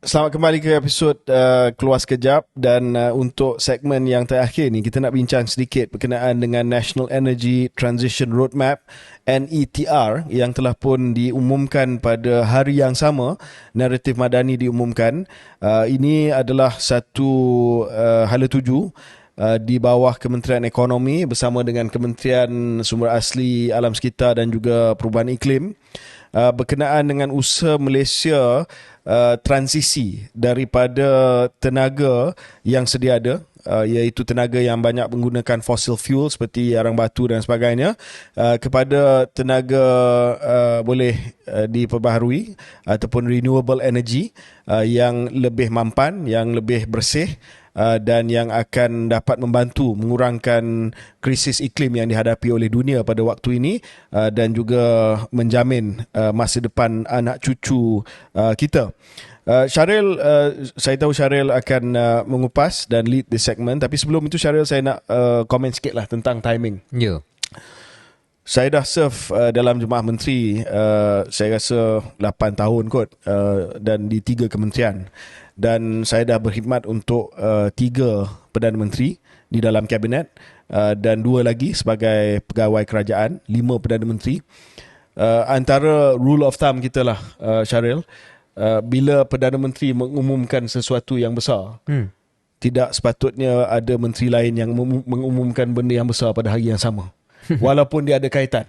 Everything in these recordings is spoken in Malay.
Selamat kembali ke episod Keluar Sekejap, dan untuk segmen yang terakhir ni kita nak bincang sedikit berkenaan dengan National Energy Transition Roadmap NETR yang telah pun diumumkan pada hari yang sama. Naratif Madani diumumkan. Ini adalah satu hala tuju di bawah Kementerian Ekonomi bersama dengan Kementerian Sumber Asli Alam Sekitar dan juga Perubahan Iklim, berkenaan dengan usaha Malaysia transisi daripada tenaga yang sedia ada, iaitu tenaga yang banyak menggunakan fossil fuel seperti arang batu dan sebagainya, kepada tenaga boleh diperbaharui ataupun renewable energy yang lebih mampan, yang lebih bersih, dan yang akan dapat membantu mengurangkan krisis iklim yang dihadapi oleh dunia pada waktu ini, dan juga menjamin masa depan anak cucu kita. Syaril, saya tahu Syaril akan mengupas dan lead the segment, tapi sebelum itu Syaril, saya nak komen sikit lah tentang timing. Ya. Saya dah serve dalam Jemaah Menteri, saya rasa 8 tahun kot, dan di 3 kementerian. Dan saya dah berkhidmat untuk 3 Perdana Menteri di dalam kabinet, dan 2 lagi sebagai pegawai kerajaan, 5 Perdana Menteri. Antara rule of thumb kita lah, Syaril, bila Perdana Menteri mengumumkan sesuatu yang besar, tidak sepatutnya ada menteri lain yang mengumumkan benda yang besar pada hari yang sama. Walaupun dia ada kaitan.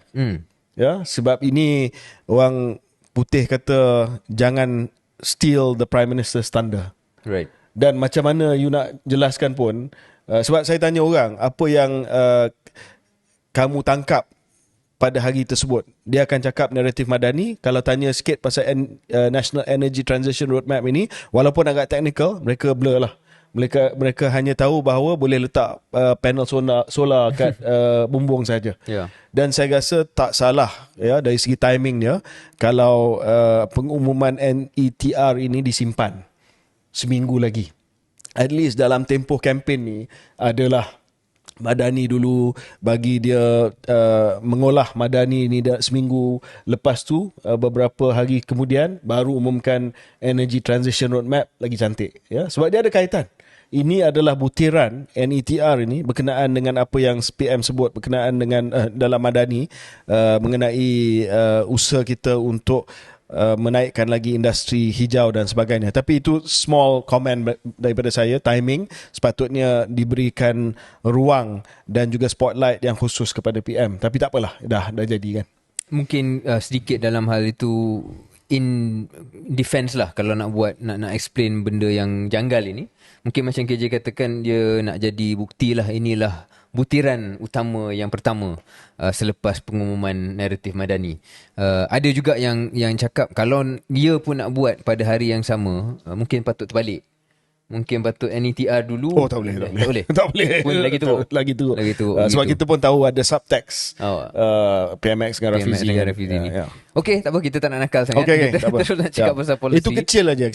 Ya, sebab ini orang putih kata jangan steal the Prime Minister's thunder. Right. Dan macam mana you nak jelaskan pun, sebab saya tanya orang, apa yang kamu tangkap pada hari tersebut, dia akan cakap naratif Madani. Kalau tanya sikit pasal National Energy Transition Roadmap ini, walaupun agak technical, mereka blur lah. Mereka hanya tahu bahawa boleh letak panel solar kat bumbung saja. Yeah. Dan saya rasa tak salah ya dari segi timingnya kalau pengumuman NETR ini disimpan seminggu lagi. At least dalam tempoh kempen ni adalah Madani dulu bagi dia mengolah Madani ni seminggu, lepas tu beberapa hari kemudian baru umumkan Energy Transition Roadmap, lagi cantik ya, sebab dia ada kaitan. Ini adalah butiran NETR ini berkenaan dengan apa yang PM sebut berkenaan dengan dalam Madani, mengenai usaha kita untuk menaikkan lagi industri hijau dan sebagainya. Tapi itu small comment daripada saya. Timing sepatutnya diberikan ruang dan juga spotlight yang khusus kepada PM. Tapi tak apalah, dah jadi kan. Mungkin sedikit dalam hal itu in defense lah, kalau nak buat nak explain benda yang janggal ini. Mungkin macam KJ katakan, dia nak jadi bukti lah, inilah butiran utama yang pertama selepas pengumuman naratif Madani. Ada juga yang cakap kalau dia pun nak buat pada hari yang sama, mungkin patut terbalik. Mungkin patut NETR dulu. Oh, tak boleh. Tak boleh. Pun lagi teruk. Lagi teruk. Sebab gitu. kita pun tahu ada subtext. PMX dengan Rafizi. Ni. Okay, tak apa, kita tak nak nakal sangat. Okay, kita terus nak cakap pasal polisi. Itu kecil aja.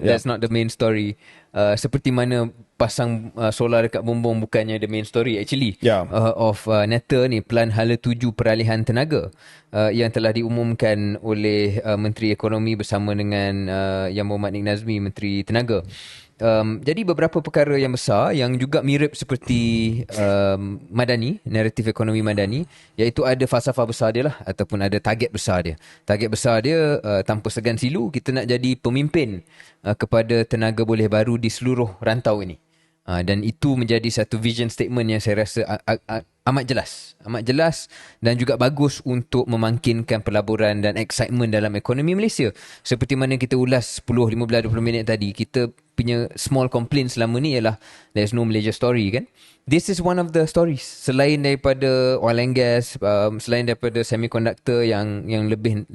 That's not the main story. Seperti mana pasang solar dekat bumbung bukannya the main story actually of NETR ni, Pelan Hala Tuju Peralihan Tenaga, yang telah diumumkan oleh Menteri Ekonomi bersama dengan Yang Berhormat Nik Nazmi, Menteri Tenaga. Jadi beberapa perkara yang besar yang juga mirip seperti Madani, naratif ekonomi Madani, iaitu ada falsafah besar dia lah, ataupun ada target besar dia. Target besar dia, tanpa segan silu, kita nak jadi pemimpin kepada tenaga boleh baru di seluruh rantau ini. Dan itu menjadi satu vision statement yang saya rasa amat jelas dan juga bagus untuk memangkinkan pelaburan dan excitement dalam ekonomi Malaysia. Seperti mana kita ulas 10, 15, 20 minit tadi, kita punya small complaint selama ni ialah there's no Malaysia story kan. This is one of the stories. Selain daripada oil and gas, selain daripada semiconductor yang lebih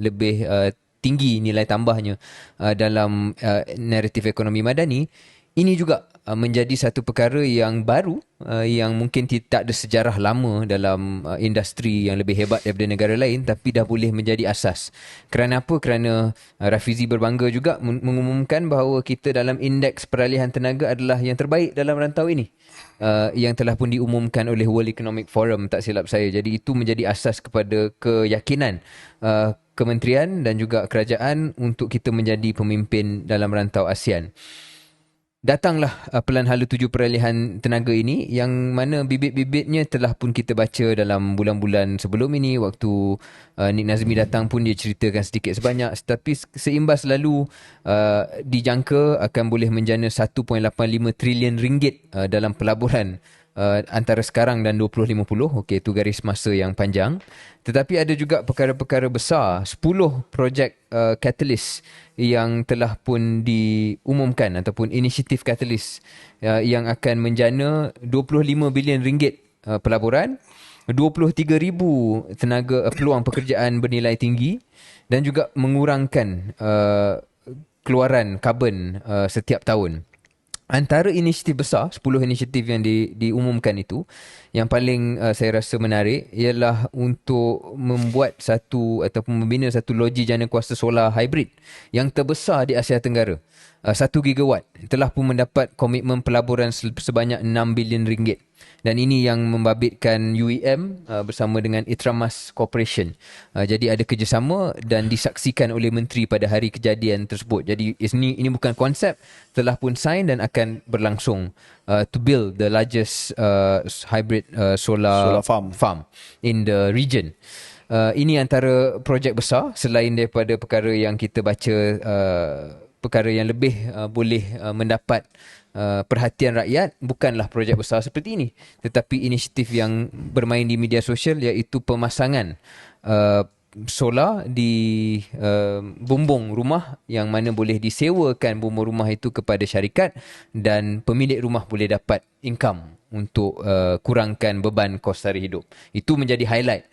tinggi nilai tambahnya dalam naratif ekonomi Madani, ini juga menjadi satu perkara yang baru, yang mungkin tak ada sejarah lama dalam industri yang lebih hebat daripada negara lain, tapi dah boleh menjadi asas. Kerana apa? Kerana Rafizi berbangga juga mengumumkan bahawa kita dalam indeks peralihan tenaga adalah yang terbaik dalam rantau ini, yang telah pun diumumkan oleh World Economic Forum, tak silap saya. Jadi itu menjadi asas kepada keyakinan kementerian dan juga kerajaan untuk kita menjadi pemimpin dalam rantau ASEAN. Datanglah Pelan Hala Tuju Peralihan Tenaga ini, yang mana bibit-bibitnya telah pun kita baca dalam bulan-bulan sebelum ini. Waktu Nik Nazmi datang pun dia ceritakan sedikit sebanyak, tetapi seimbas lalu dijangka akan boleh menjana 1.85 trilion ringgit dalam pelaburan antara sekarang dan 2050. Okey, itu garis masa yang panjang. Tetapi ada juga perkara-perkara besar, 10 projek catalyst yang telah pun diumumkan ataupun inisiatif catalyst yang akan menjana 25 bilion ringgit pelaburan, 23,000 tenaga peluang pekerjaan bernilai tinggi dan juga mengurangkan keluaran karbon setiap tahun. Antara inisiatif besar, 10 inisiatif yang diumumkan itu, yang paling saya rasa menarik ialah untuk membuat satu ataupun membina satu loji jana kuasa solar hybrid yang terbesar di Asia Tenggara. 1 gigawatt telah pun mendapat komitmen pelaburan sebanyak 6 bilion ringgit. Dan ini yang membabitkan UEM bersama dengan Itramas Corporation. Jadi ada kerjasama dan disaksikan oleh menteri pada hari kejadian tersebut. Jadi ini bukan konsep, telah pun sign dan akan berlangsung to build the largest hybrid solar farm in the region. Ini antara projek besar selain daripada perkara yang kita baca, perkara yang lebih boleh mendapat perhatian rakyat. Bukanlah projek besar seperti ini, tetapi inisiatif yang bermain di media sosial, iaitu pemasangan solar di bumbung rumah, yang mana boleh disewakan bumbung rumah itu kepada syarikat dan pemilik rumah boleh dapat income untuk kurangkan beban kos sara hidup. Itu menjadi highlight.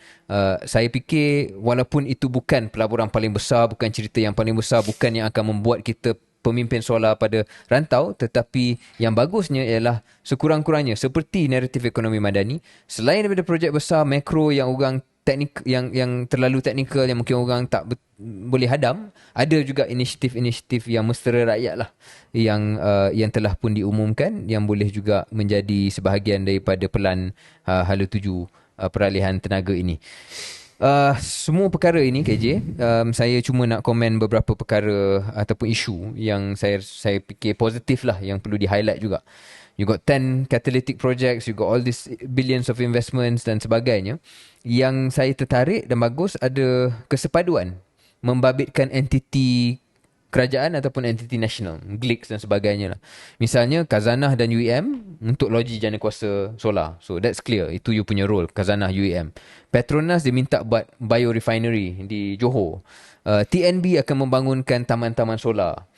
Saya fikir walaupun itu bukan pelaburan paling besar, bukan cerita yang paling besar, bukan yang akan membuat kita pemimpin solar pada rantau, tetapi yang bagusnya ialah sekurang-kurangnya seperti naratif ekonomi madani, selain daripada projek besar makro yang orang teknik, yang terlalu teknikal, yang mungkin orang tak boleh hadam, ada juga inisiatif-inisiatif yang mesra rakyat lah yang telah pun diumumkan, yang boleh juga menjadi sebahagian daripada Pelan Hala Tuju Peralihan Tenaga ini. Semua perkara ini KJ, saya cuma nak komen beberapa perkara ataupun isu yang saya fikir positif lah, yang perlu di-highlight juga. You got 10 catalytic projects, you got all these billions of investments dan sebagainya. Yang saya tertarik dan bagus, ada kesepaduan membabitkan entiti kerajaan ataupun entiti nasional, GLICS dan sebagainya lah. Misalnya Khazanah dan UEM untuk loji jana kuasa solar. So that's clear, itu you punya role, Khazanah, UEM. Petronas dia minta buat biorefinery di Johor. TNB akan membangunkan taman-taman solar.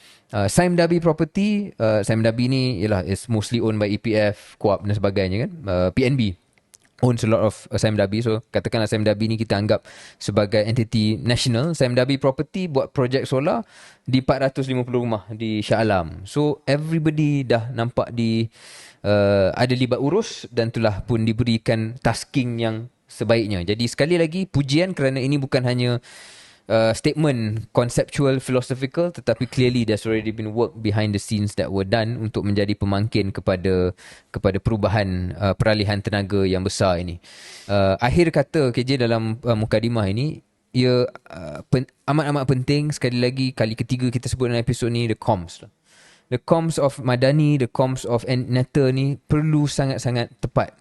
Sime Darby Property, Sime Darby ni ialah is mostly owned by EPF, Co-op dan sebagainya kan. PNB owns a lot of Sime Darby. So katakanlah Sime Darby ni kita anggap sebagai entiti national. Sime Darby Property buat projek solar di 450 rumah di Shah Alam. So everybody dah nampak ada libat urus dan telah pun diberikan tasking yang sebaiknya. Jadi sekali lagi pujian kerana ini bukan hanya statement conceptual, philosophical, tetapi clearly there's already been work behind the scenes that were done untuk menjadi pemangkin kepada perubahan peralihan tenaga yang besar ini. Akhir kata KJ dalam mukadimah ini, ia amat-amat penting. Sekali lagi, kali ketiga kita sebut dalam episod ni, the comms. The comms of Madani, the comms of Netta ni perlu sangat-sangat tepat.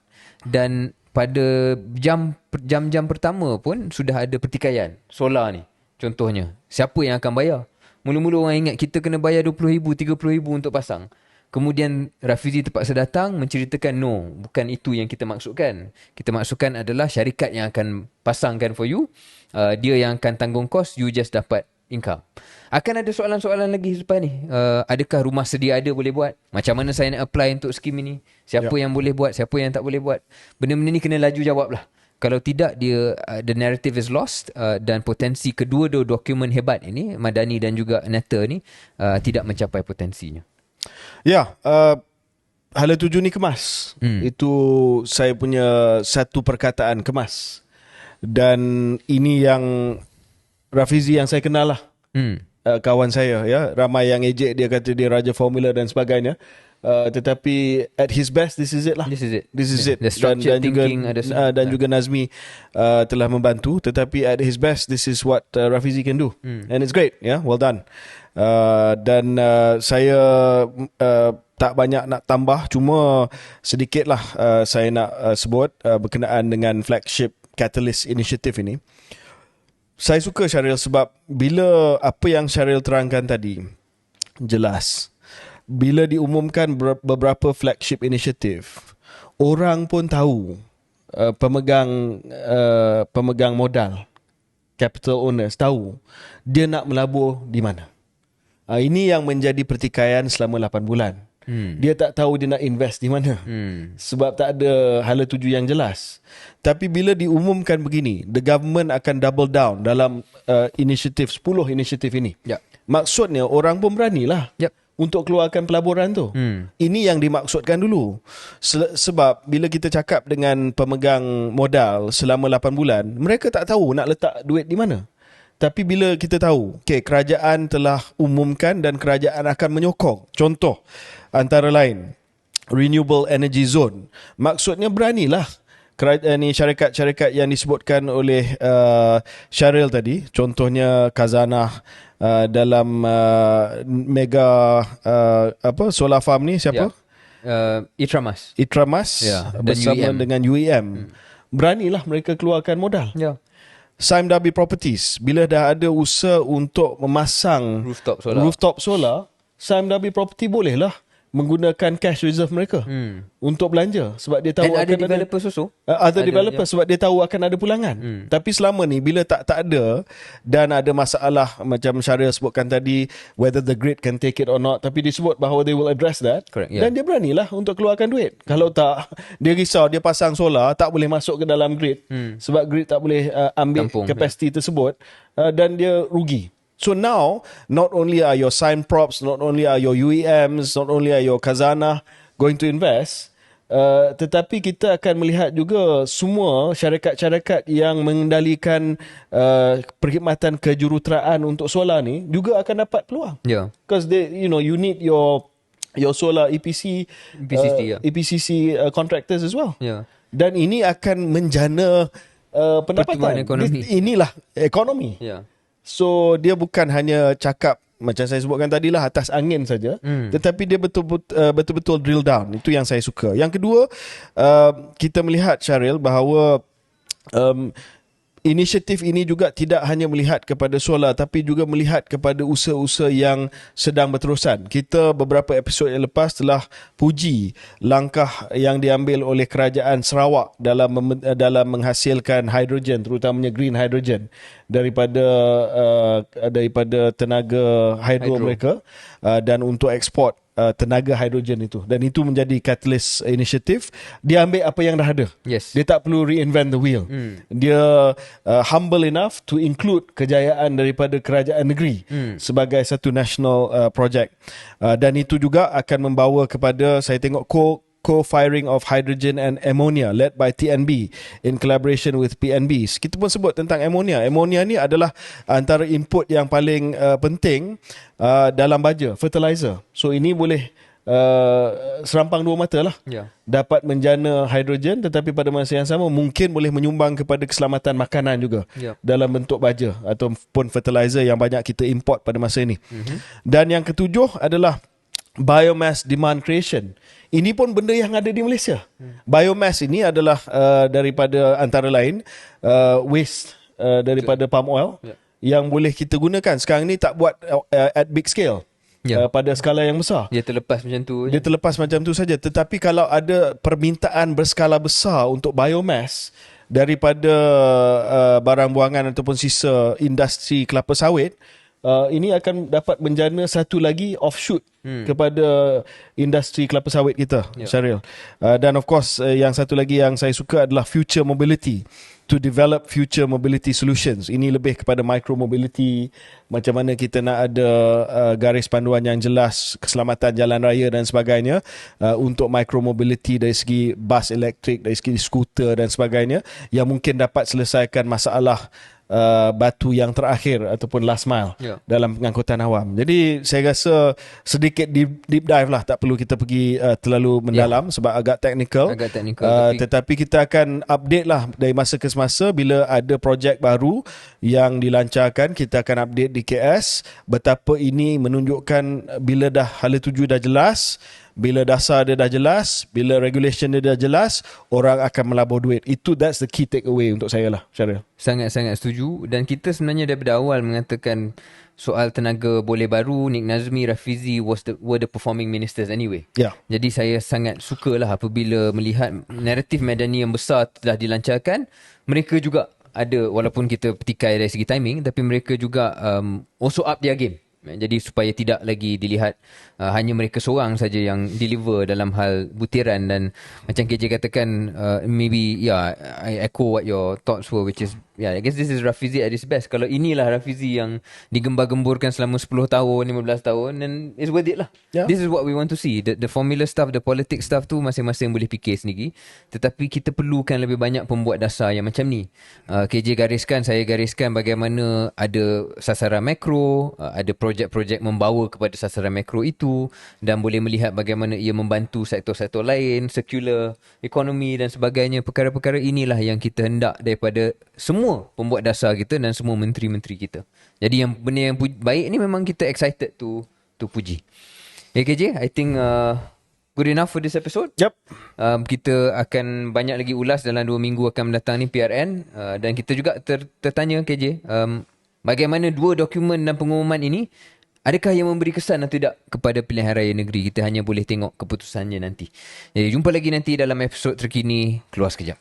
Dan pada jam-jam pertama pun sudah ada pertikaian solar ni. Contohnya, siapa yang akan bayar? Mula-mula orang ingat kita kena bayar RM20,000, RM30,000 untuk pasang. Kemudian Rafizi terpaksa datang menceritakan, no, bukan itu yang kita maksudkan. Kita maksudkan adalah syarikat yang akan pasangkan for you. Dia yang akan tanggung kos, you just dapat income. Akan ada soalan-soalan lagi lepas ni. Adakah rumah sedia ada boleh buat? Macam mana saya nak apply untuk skim ini? Siapa yang boleh buat? Siapa yang tak boleh buat? Benda-benda ni kena laju jawab lah. Kalau tidak, dia the narrative is lost dan potensi kedua-dua dokumen hebat ini, Madani dan juga Netta ni, tidak mencapai potensinya. Ya, Hala Tuju ni kemas. Itu saya punya satu perkataan, kemas. Dan ini yang Rafizi yang saya kenal lah. Kawan saya, ya, ramai yang ejek dia kata dia raja formula dan sebagainya. tetapi at his best this is it lah. This is it. This is it. The structured thinking dan juga Nazmi telah membantu, tetapi at his best this is what Rafizi can do. And it's great. Well done. Dan saya tak banyak nak tambah, cuma sedikit lah saya nak sebut berkenaan dengan flagship Catalyst Initiative ini. Saya suka Syaril sebab bila apa yang Syaril terangkan tadi jelas, bila diumumkan beberapa flagship initiative, orang pun tahu, pemegang modal, capital owners tahu dia nak melabur di mana. Ini yang menjadi pertikaian selama 8 bulan. Dia tak tahu dia nak invest di mana. Sebab tak ada hala tuju yang jelas. Tapi bila diumumkan begini, the government akan double down dalam inisiatif 10 inisiatif ini. Maksudnya orang pun beranilah untuk keluarkan pelaburan tu. Ini yang dimaksudkan dulu. Sebab bila kita cakap dengan pemegang modal selama 8 bulan, mereka tak tahu nak letak duit di mana. Tapi bila kita tahu, kerajaan telah umumkan dan kerajaan akan menyokong. Contoh, antara lain, Renewable Energy Zone. Maksudnya beranilah syarikat-syarikat yang disebutkan oleh Syaril tadi. Contohnya Khazanah dalam mega solar farm ni siapa? Itramas bersama dengan UEM. Beranilah mereka keluarkan modal. Sime Darby Properties, bila dah ada usaha untuk memasang rooftop solar, Sime Darby Property bolehlah menggunakan cash reserve mereka untuk belanja, sebab dia tahu ada developer susu. Ada developer sebab dia tahu akan ada pulangan. Tapi selama ni bila tak ada dan ada masalah macam Syaril sebutkan tadi, whether the grid can take it or not, tapi disebut bahawa they will address that. Correct, dan dia beranilah untuk keluarkan duit. Kalau tak, dia risau dia pasang solar tak boleh masuk ke dalam grid sebab grid tak boleh ambil kapasiti tersebut, dan dia rugi. So now, not only are your Sime Props, not only are your UEMs, not only are your Khazanah going to invest, tetapi kita akan melihat juga semua syarikat-syarikat yang mengendalikan perkhidmatan kejuruteraan untuk solar ni juga akan dapat peluang. Because you need your solar EPCC contractors as well. Dan ini akan menjana pendapatan. Inilah ekonomi. So dia bukan hanya cakap macam saya sebutkan tadi lah atas angin saja, tetapi dia betul-betul drill down. Itu yang saya suka. Yang kedua, kita melihat Syaril bahawa inisiatif ini juga tidak hanya melihat kepada solar, tapi juga melihat kepada usaha-usaha yang sedang berterusan. Kita beberapa episod yang lepas telah puji langkah yang diambil oleh kerajaan Sarawak dalam menghasilkan hidrogen, terutamanya green hydrogen daripada tenaga hydro mereka, dan untuk ekspor tenaga hidrogen itu. Dan itu menjadi catalyst initiative. Dia ambil apa yang dah ada. Dia tak perlu reinvent the wheel. Dia humble enough to include kejayaan daripada kerajaan negeri sebagai satu national project. Dan itu juga akan membawa kepada, saya tengok, co-firing of hydrogen and ammonia led by TNB in collaboration with PNB. Kita pun sebut tentang ammonia. Ammonia ni adalah antara input yang paling penting dalam baja, fertilizer. So ini boleh serampang dua mata lah. Dapat menjana hidrogen, tetapi pada masa yang sama mungkin boleh menyumbang kepada keselamatan makanan juga dalam bentuk baja ataupun fertilizer yang banyak kita import pada masa ini. Dan yang ketujuh adalah biomass demand creation. Ini pun benda yang ada di Malaysia. Biomass ini adalah daripada antara lain waste daripada palm oil yang boleh kita gunakan. Sekarang ni tak buat at big scale. Pada skala yang besar. Dia terlepas macam tu saja. Tetapi kalau ada permintaan berskala besar untuk biomass daripada barang buangan ataupun sisa industri kelapa sawit, ini akan dapat menjana satu lagi offshoot kepada industri kelapa sawit kita, Syaril. Dan of course, yang satu lagi yang saya suka adalah future mobility. To develop future mobility solutions. Ini lebih kepada micro mobility, macam mana kita nak ada garis panduan yang jelas, keselamatan jalan raya dan sebagainya, untuk micro mobility dari segi bas elektrik, dari segi skuter dan sebagainya, yang mungkin dapat selesaikan masalah batu yang terakhir ataupun last mile dalam pengangkutan awam. Jadi saya rasa sedikit deep dive lah, tak perlu kita pergi terlalu mendalam sebab agak technical. Tetapi kita akan update lah dari masa ke semasa bila ada projek baru yang dilancarkan. Kita akan update di KS betapa ini menunjukkan bila dah hala tuju dah jelas, bila dasar dia dah jelas, bila regulation dia dah jelas, orang akan melabur duit. That's the key takeaway untuk saya lah, Syaril. Sangat-sangat setuju. Dan kita sebenarnya daripada awal mengatakan soal tenaga boleh baru, Nick Nazmi, Rafizi were the performing ministers anyway. Jadi saya sangat sukalah apabila melihat naratif Madani yang besar telah dilancarkan. Mereka juga ada, walaupun kita petikai dari segi timing, tapi mereka juga also up their game. Jadi supaya tidak lagi dilihat hanya mereka seorang saja yang deliver dalam hal butiran. Dan macam KJ katakan, maybe I echo what your thoughts were, which is I guess this is Rafizi at his best. Kalau inilah Rafizi yang digembar-gemburkan selama 10 tahun, 15 tahun, then it's worth it lah. This is what we want to see. The formula stuff, the politics stuff tu masing-masing boleh fikir sendiri. Tetapi kita perlukan lebih banyak pembuat dasar yang macam ni. KJ gariskan, saya gariskan bagaimana ada sasaran makro, ada projek-projek membawa kepada sasaran makro itu, dan boleh melihat bagaimana ia membantu sektor-sektor lain, circular economy dan sebagainya. Perkara-perkara inilah yang kita hendak daripada semua pembuat dasar kita dan semua menteri-menteri kita. Jadi yang benda yang baik ni memang kita excited to puji. KJ, I think good enough for this episode. Kita akan banyak lagi ulas dalam 2 minggu akan mendatang ni, PRN. Dan kita juga tertanya KJ, bagaimana 2 dokumen dan pengumuman ini, adakah yang memberi kesan atau tidak kepada pilihan raya negeri? Kita hanya boleh tengok keputusannya nanti. Jadi jumpa lagi nanti dalam episod terkini Keluar Sekejap.